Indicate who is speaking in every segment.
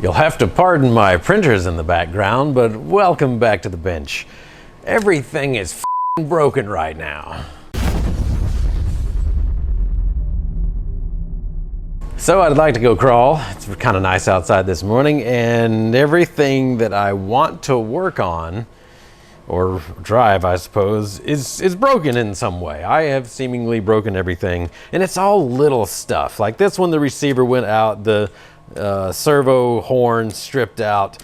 Speaker 1: You'll have to pardon my printers in the background, but welcome back to the bench. Everything is f***ing broken right now. So I'd like to go crawl. It's kind of nice outside this morning, and everything that I want to work on, or drive I suppose, is broken in some way. I have seemingly broken everything, and it's all little stuff. Like this one, the receiver went out, the servo horn stripped out.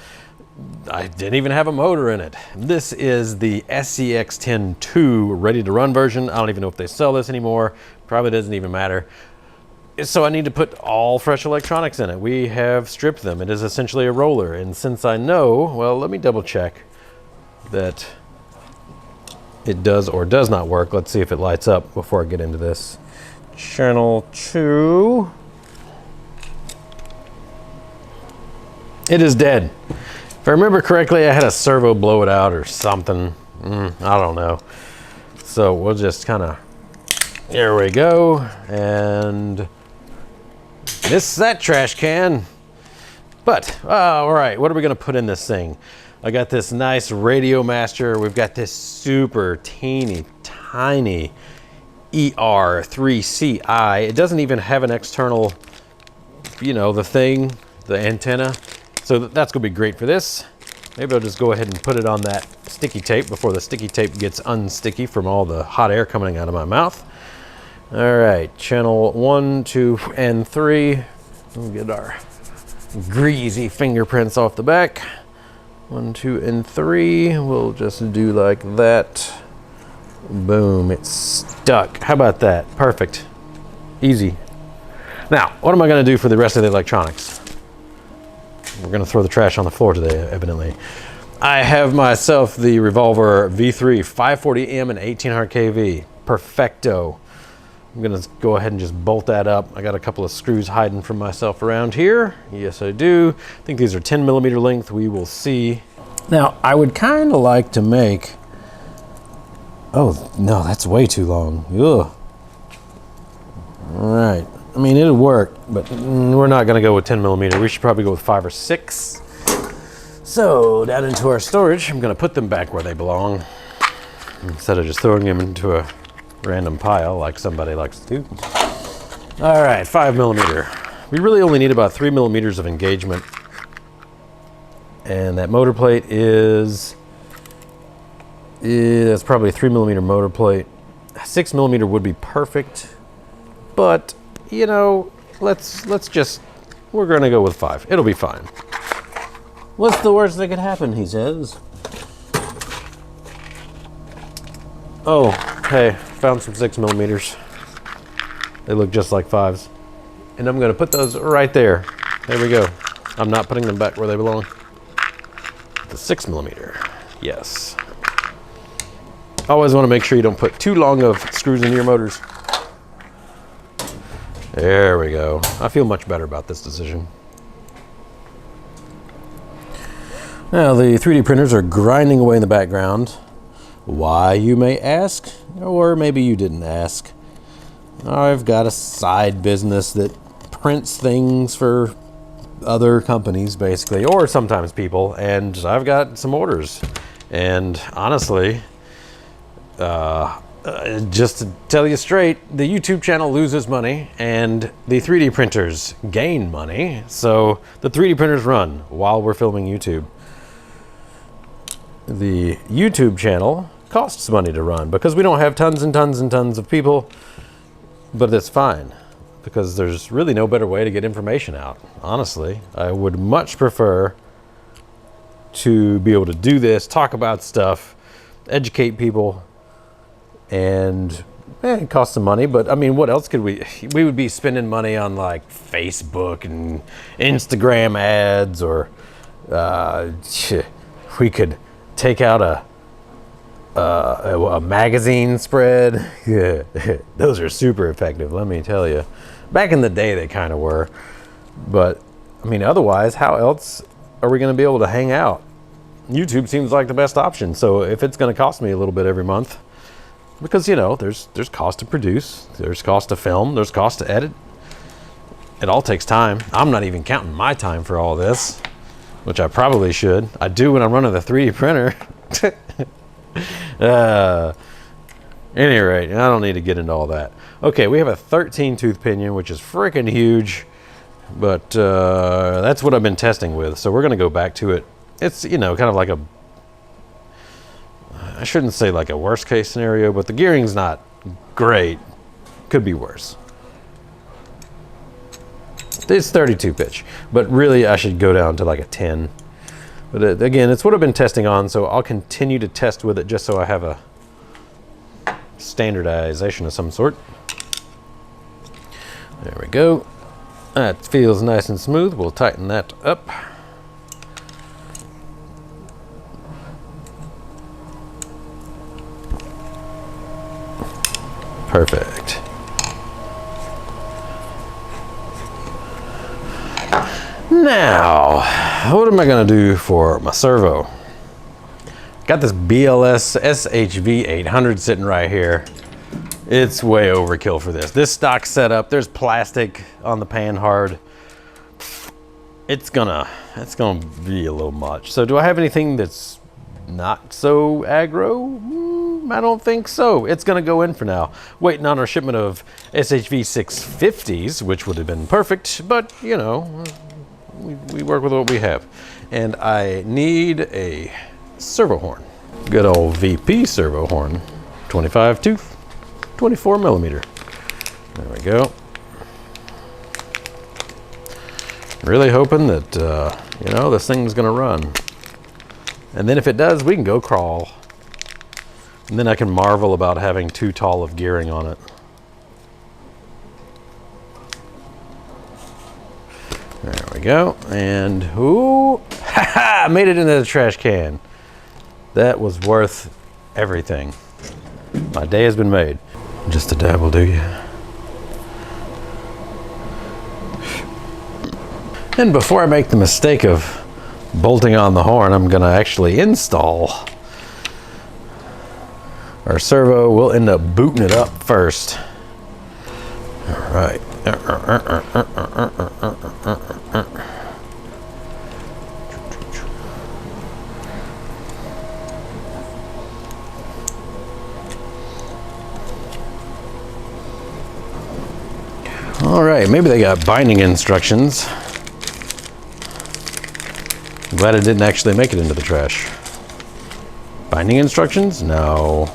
Speaker 1: I didn't even have a motor in it. This is the SCX10 Ready-to-Run version. I don't even know if they sell this anymore. Probably doesn't even matter. So I need to put all fresh electronics in it. We have stripped them. It is essentially a roller. And since I know, well, let me double check that it does or does not work. Let's see if it lights up before I get into this. Channel 2. It is dead. If I remember correctly, I had a servo blow it out or something. I don't know. So we'll just kind of, there we go. And this is that trash can. But, all right, what are we gonna put in this thing? I got this nice Radio Master. We've got this super teeny tiny ER3CI. It doesn't even have an external, you know, the antenna. So that's gonna be great for this. Maybe I'll just go ahead and put it on that sticky tape before the sticky tape gets unsticky from all the hot air coming out of my mouth. All right, channel 1, 2, and 3. We'll get our greasy fingerprints off the back. 1, 2, and 3. We'll just do like that. Boom, it's stuck. How about that? Perfect. Easy. Now, what am I gonna do for the rest of the electronics? We're gonna throw the trash on the floor today, evidently. I have myself the Revolver V3, 540M and 1800 kV. Perfecto. I'm gonna go ahead and just bolt that up. I got a couple of screws hiding from myself around here. Yes, I do. I think these are 10mm length. We will see. Now, I would kind of like to make, oh no, that's way too long. Ugh. All right. I mean, it'll work, but we're not gonna go with 10mm. We should probably go with 5 or 6. So down into our storage, I'm gonna put them back where they belong instead of just throwing them into a random pile like somebody likes to do. All right, 5mm. We really only need about 3mm of engagement. And that motor plate that's probably a 3mm motor plate. 6mm would be perfect, but you know, let's just, we're gonna go with 5. It'll be fine. What's the worst that could happen, he says. Oh, hey, found some 6mm. They look just like 5s. And I'm gonna put those right there. There we go. I'm not putting them back where they belong. The 6mm, yes. Always wanna make sure you don't put too long of screws in your motors. There we go. I feel much better about this decision. Now the 3D printers are grinding away in the background. Why, you may ask, or maybe you didn't ask. I've got a side business that prints things for other companies, basically, or sometimes people, and I've got some orders. And honestly, just to tell you straight, the YouTube channel loses money and the 3D printers gain money. So the 3D printers run while we're filming YouTube. The YouTube channel costs money to run because we don't have tons and tons and tons of people, but that's fine because there's really no better way to get information out. Honestly, I would much prefer to be able to do this, talk about stuff, educate people, and it costs some money, but I mean, what else could we would be spending money on, like Facebook and Instagram ads, or we could take out a magazine spread. Yeah. Those are super effective, let me tell you. Back in the day they kind of were, but I mean, otherwise, how else are we going to be able to hang out? YouTube seems like the best option. So if it's going to cost me a little bit every month, because you know, there's cost to produce, there's cost to film, there's cost to edit. it all takes time. I'm not even counting my time for all this, which I probably should. I do when I'm running the 3D printer. Any rate, I don't need to get into all that. Okay, we have a 13 tooth pinion, which is freaking huge, but that's what I've been testing with. So we're gonna go back to it. It's, you know, kind of like a, I shouldn't say like a worst case scenario, but the gearing's not great. Could be worse. It's 32 pitch, but really I should go down to like a 10. But again, it's what I've been testing on, so I'll continue to test with it just so I have a standardization of some sort. There we go. That feels nice and smooth. We'll tighten that up. Perfect. Now, what am I gonna do for my servo? Got this BLS SHV800 sitting right here. It's way overkill for this. This stock setup, there's plastic on the panhard. It's gonna be a little much. So do I have anything that's not so aggro? I don't think so. It's gonna go in for now. Waiting on our shipment of SHV 650s, which would have been perfect, but you know, we work with what we have. And I need a servo horn. Good old VP servo horn. 25 tooth, 24 millimeter. There we go. Really hoping that, you know, this thing's gonna run. And then if it does, we can go crawl. And then I can marvel about having too tall of gearing on it. There we go. And ooh, I made it into the trash can. That was worth everything. My day has been made. Just a dab will do you. And before I make the mistake of bolting on the horn, I'm gonna actually install our servo. We'll end up booting it up first. All right. All right, maybe they got binding instructions. I'm glad it didn't actually make it into the trash. Binding instructions? No,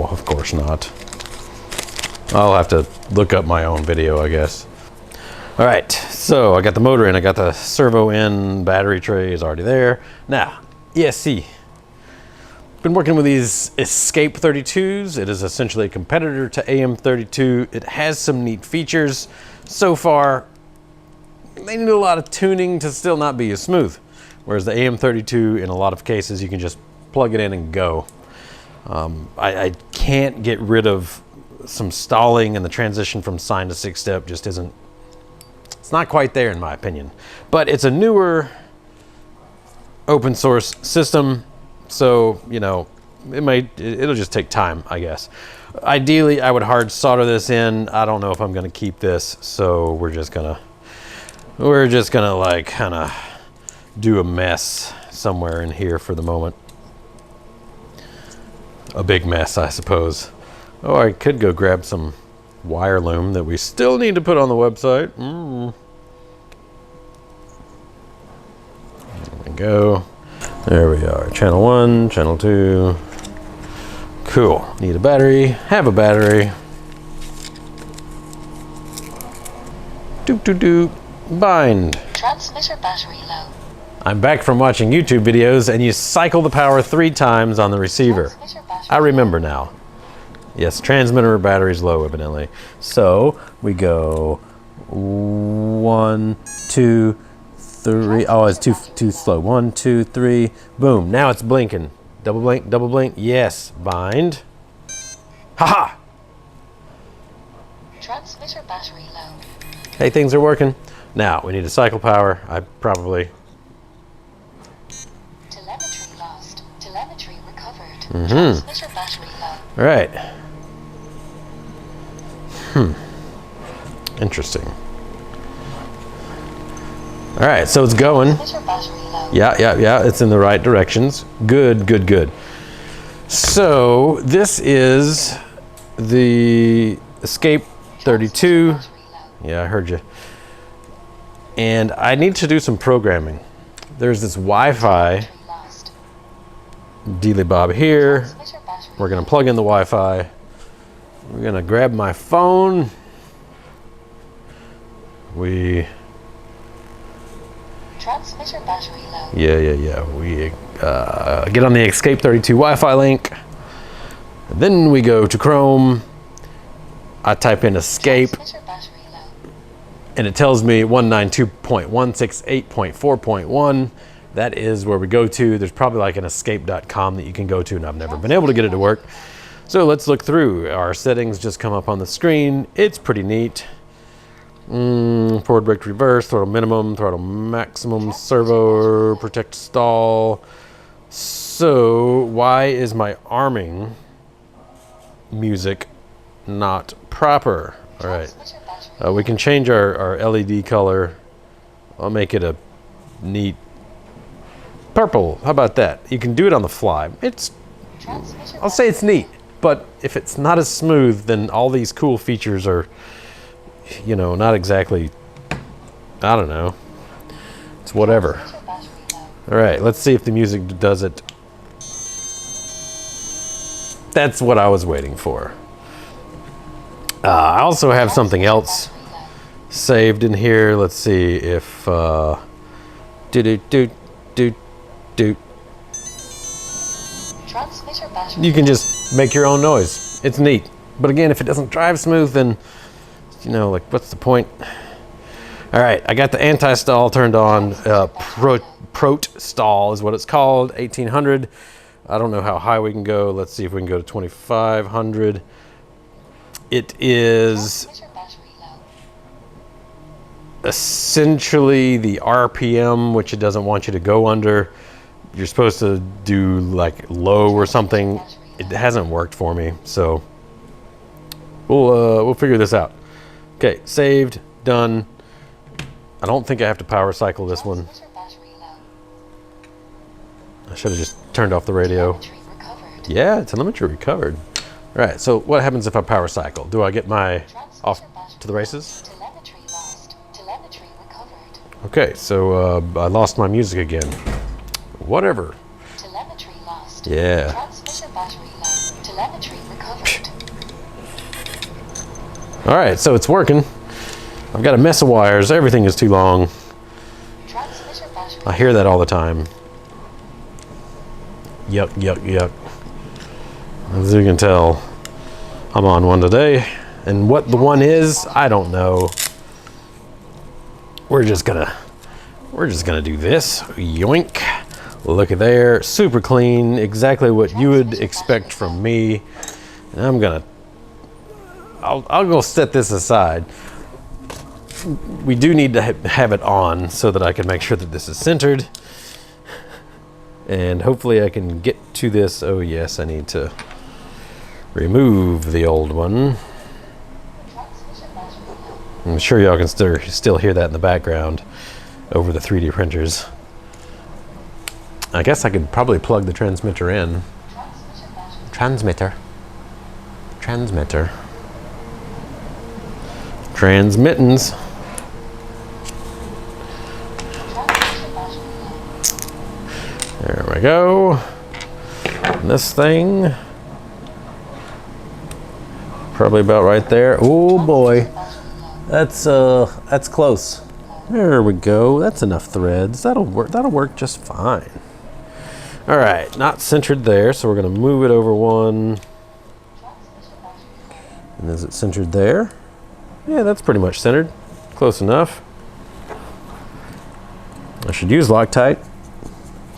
Speaker 1: of course not. I'll have to look up my own video, I guess. All right, so I got the motor in, I got the servo in, battery tray is already there. Now, ESC. Been working with these ESCape32s. It is essentially a competitor to AM32. It has some neat features. So far, they need a lot of tuning to still not be as smooth. Whereas the AM32, in a lot of cases, you can just plug it in and go. I can't get rid of some stalling, and the transition from sine to 6-step just isn't, it's not quite there in my opinion. But it's a newer open source system. So, you know, it'll just take time, I guess. Ideally, I would hard solder this in. I don't know if I'm gonna keep this, so we're just gonna like kind of do a mess somewhere in here for the moment. A big mess, I suppose. Oh, I could go grab some wire loom that we still need to put on the website. There we go. There we are, channel 1, channel 2. Cool, need a battery, have a battery. Doop doop doop, bind.
Speaker 2: Transmitter battery low.
Speaker 1: I'm back from watching YouTube videos and you cycle the power 3 times on the receiver. I remember now. Yes, transmitter battery's low evidently. So we go 1, 2, 3. Oh, it's too slow. 1, 2, 3. Boom. Now it's blinking. Double blink, double blink. Yes. Bind. Haha.
Speaker 2: Transmitter battery low.
Speaker 1: Hey, things are working. Now we need a cycle power. I probably.
Speaker 2: Telemetry lost. Telemetry recovered. Transmitter battery low.
Speaker 1: All right. Interesting. All right, so it's going.
Speaker 2: Transmitter battery low.
Speaker 1: Yeah, it's in the right directions. Good. So this is the ESCape32.
Speaker 2: Battery low.
Speaker 1: Yeah, I heard you. And I need to do some programming. There's this Wi-Fi
Speaker 2: Battery lost.
Speaker 1: dealy bob here.
Speaker 2: Transmitter battery
Speaker 1: We're gonna plug in the Wi-Fi. We're gonna grab my phone.
Speaker 2: Transmitter battery low.
Speaker 1: Yeah. We get on the ESCape32 Wi-Fi link. And then we go to Chrome. I type in ESCape,
Speaker 2: Transmitter battery low.
Speaker 1: and it tells me 192.168.4.1. That is where we go to. There's probably like an escape.com that you can go to, and I've never been able to get it to work. So let's look through. Our settings just come up on the screen. It's pretty neat. Forward brake to reverse, throttle minimum, throttle maximum, servo, protect stall. So why is my arming music not proper? All right,
Speaker 2: Transmitter battery
Speaker 1: we can change our LED color. I'll make it a neat purple. How about that? You can do it on the fly.
Speaker 2: Transmitter
Speaker 1: I'll say it's neat, but if it's not as smooth, then all these cool features are, not exactly, I don't know. It's whatever.
Speaker 2: Transmitter battery low.
Speaker 1: All right, let's see if the music does it. That's what I was waiting for. I also have something else
Speaker 2: Battery low.
Speaker 1: saved in here. Let's see if do.
Speaker 2: Transmitter battery
Speaker 1: You can just make your own noise. It's neat. But again, if it doesn't drive smooth, then what's the point? All right, I got the anti-stall turned on. Prot stall is what it's called. 1800. I don't know how high we can go. Let's see if we can go to 2500. It is
Speaker 2: Transmitter battery low.
Speaker 1: essentially the RPM, which it doesn't want you to go under. You're supposed to do like low or something. It hasn't worked for me, so we'll figure this out. Okay, saved, done. I don't think I have to power cycle this one.
Speaker 2: Transmitter battery low.
Speaker 1: I should have just turned off the radio.
Speaker 2: Telemetry recovered.
Speaker 1: Yeah, telemetry recovered. All right, so what happens if I power cycle? Do I get my off to the races?
Speaker 2: Telemetry lost. Telemetry recovered.
Speaker 1: Okay, so I lost my music again. Whatever.
Speaker 2: Telemetry lost.
Speaker 1: Yeah.
Speaker 2: Transmitter battery low. Telemetry recovered.
Speaker 1: All right, so it's working. I've got a mess of wires. Everything is too long.
Speaker 2: Transmitter battery
Speaker 1: I hear that all the time. Yuck. As you can tell, I'm on one today. And what the one is, I don't know. We're just gonna do this. Yoink. Look at there. Super clean. Exactly what you would expect from me. And I'll go set this aside. We do need to have it on so that I can make sure that this is centered. And hopefully I can get to this. Oh yes, I need to remove the old one.
Speaker 2: Transmitter battery low.
Speaker 1: I'm sure y'all can still hear that in the background over the 3D printers. I guess I could probably plug the transmitter in.
Speaker 2: Transmitter battery.
Speaker 1: Transmitter. Transmittance.
Speaker 2: Transmitter battery low.
Speaker 1: There we go. And this thing, probably about right there. Oh boy,
Speaker 2: Battery low.
Speaker 1: that's close. There we go. That's enough threads. That'll work just fine. All right, not centered there, so we're gonna move it over one.
Speaker 2: Transmitter battery low.
Speaker 1: And is it centered there? Yeah, that's pretty much centered. Close enough. I should use Loctite,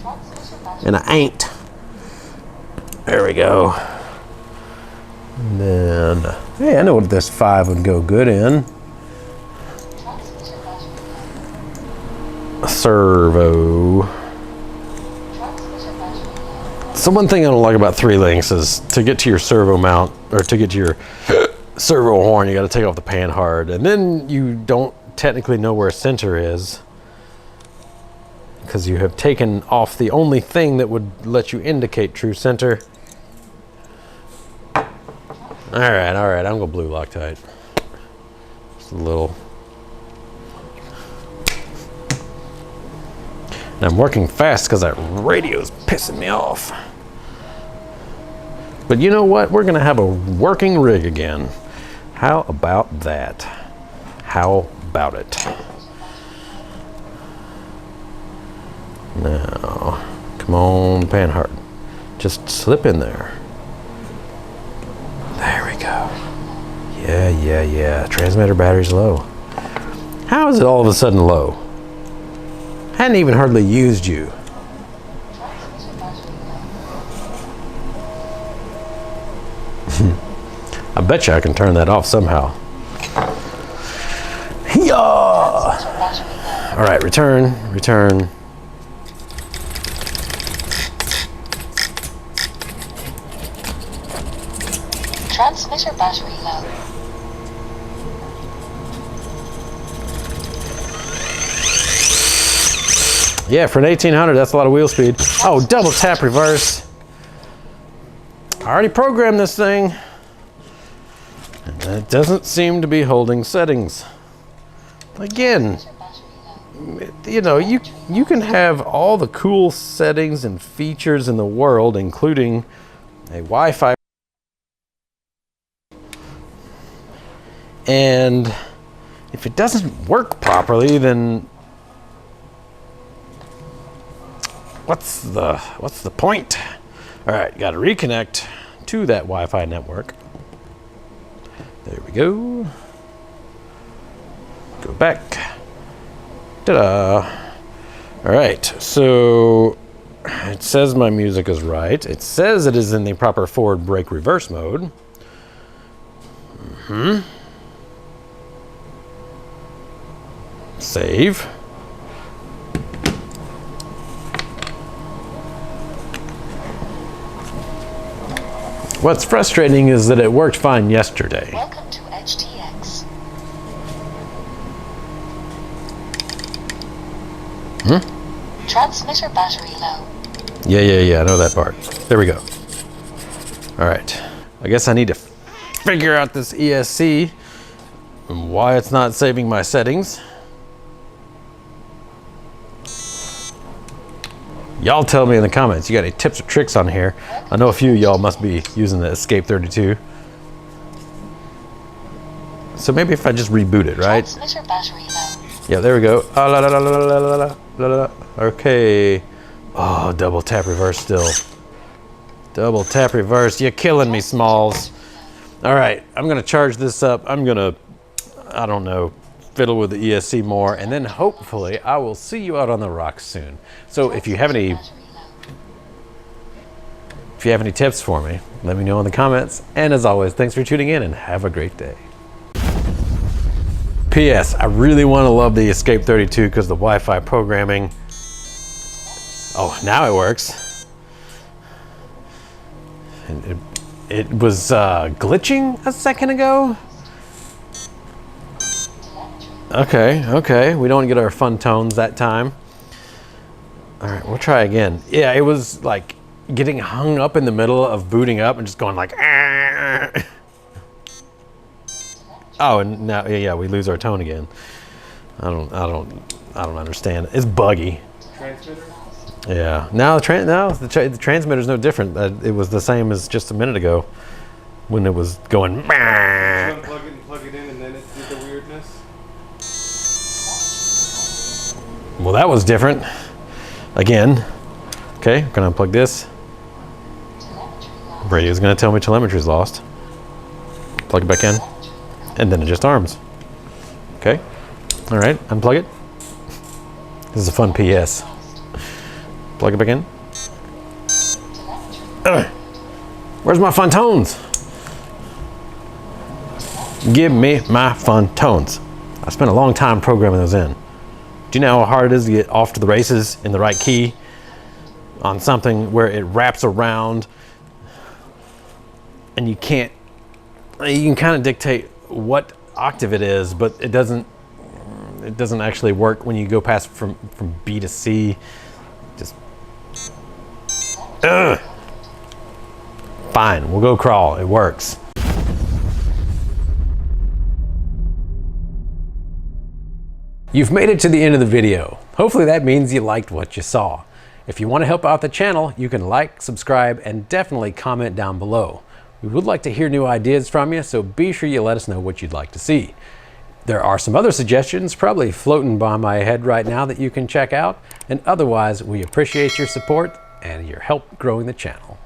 Speaker 2: Transmitter battery.
Speaker 1: and I ain't. There we go. And then, hey, I know what this 5 would go good in.
Speaker 2: Transmitter battery low.
Speaker 1: A servo.
Speaker 2: Transmitter battery low.
Speaker 1: So one thing I don't like about 3-links is to get to your servo mount, or to get to your servo horn, you got to take off the pan hard, and then you don't technically know where center is. because you have taken off the only thing that would let you indicate true center. All right, I'm gonna blue Loctite. Just a little. And I'm working fast because that radio's pissing me off. But you know what? We're gonna have a working rig again. How about that? How about it? Now, come on, Panhard. Just slip in there. There we go. Yeah. Transmitter battery's low. How is it all of a sudden low? Hadn't even hardly used you. I bet you I can turn that off somehow. Yeah. All right, return.
Speaker 2: Transmitter battery low.
Speaker 1: Yeah, for an 1800, that's a lot of wheel speed. Oh, double tap reverse. I already programmed this thing. And it doesn't seem to be holding settings. Again, you know, you can have all the cool settings and features in the world, including a Wi-Fi. And if it doesn't work properly, then what's the point? All right, got to reconnect to that Wi-Fi network. There we go. Go back. Ta-da. All right, so it says my music is right. It says it is in the proper forward brake reverse mode. Save. What's frustrating is that it worked fine yesterday.
Speaker 2: Welcome to HTX. Transmitter battery low.
Speaker 1: Yeah, I know that part. There we go. All right. I guess I need to figure out this ESC and why it's not saving my settings. Y'all tell me in the comments, you got any tips or tricks on here? I know a few of y'all must be using the ESCape32. So maybe if I just reboot it, right?
Speaker 2: Transmitter battery low.
Speaker 1: Yeah, there we go. Okay. Oh, double tap reverse still. Double tap reverse. You're killing me, Smalls. All right, I'm gonna charge this up. I'm gonna, I don't know, fiddle with the ESC more, and then hopefully I will see you out on the rocks soon. So if you have any tips for me, let me know in the comments. And as always, thanks for tuning in and have a great day. P.S. I really want to love the ESCape32 because the Wi-Fi programming. Oh, now it works. It was glitching a second ago. Okay. We don't get our fun tones that time. All right, we'll try again. Yeah, it was like getting hung up in the middle of booting up and just going like, ah. Oh, and now, yeah, we lose our tone again. I don't understand. It's buggy.
Speaker 3: Transmitter?
Speaker 1: Yeah. Now the transmitter's no different. It was the same as just a minute ago when it was going.
Speaker 3: Unplug it and plug it in, and then it did the weirdness.
Speaker 1: Well, that was different. Again. Okay, I'm gonna unplug this. Radio's gonna tell me telemetry's lost. Plug it back in, and then it just arms. Okay. All right, unplug it. This is a fun PS. Plug it back in. Where's my fun tones? Give me my fun tones. I spent a long time programming those in. Do you know how hard it is to get off to the races in the right key on something where it wraps around and you can kind of dictate what octave it is, but it doesn't, It doesn't actually work when you go past from B to C. Just fine, we'll go crawl. It works. You've made it to the end of the video. Hopefully that means you liked what you saw. If you want to help out the channel, you can like, subscribe, and definitely comment down below. We would like to hear new ideas from you, so be sure you let us know what you'd like to see. There are some other suggestions probably floating by my head right now that you can check out, and otherwise we appreciate your support and your help growing the channel.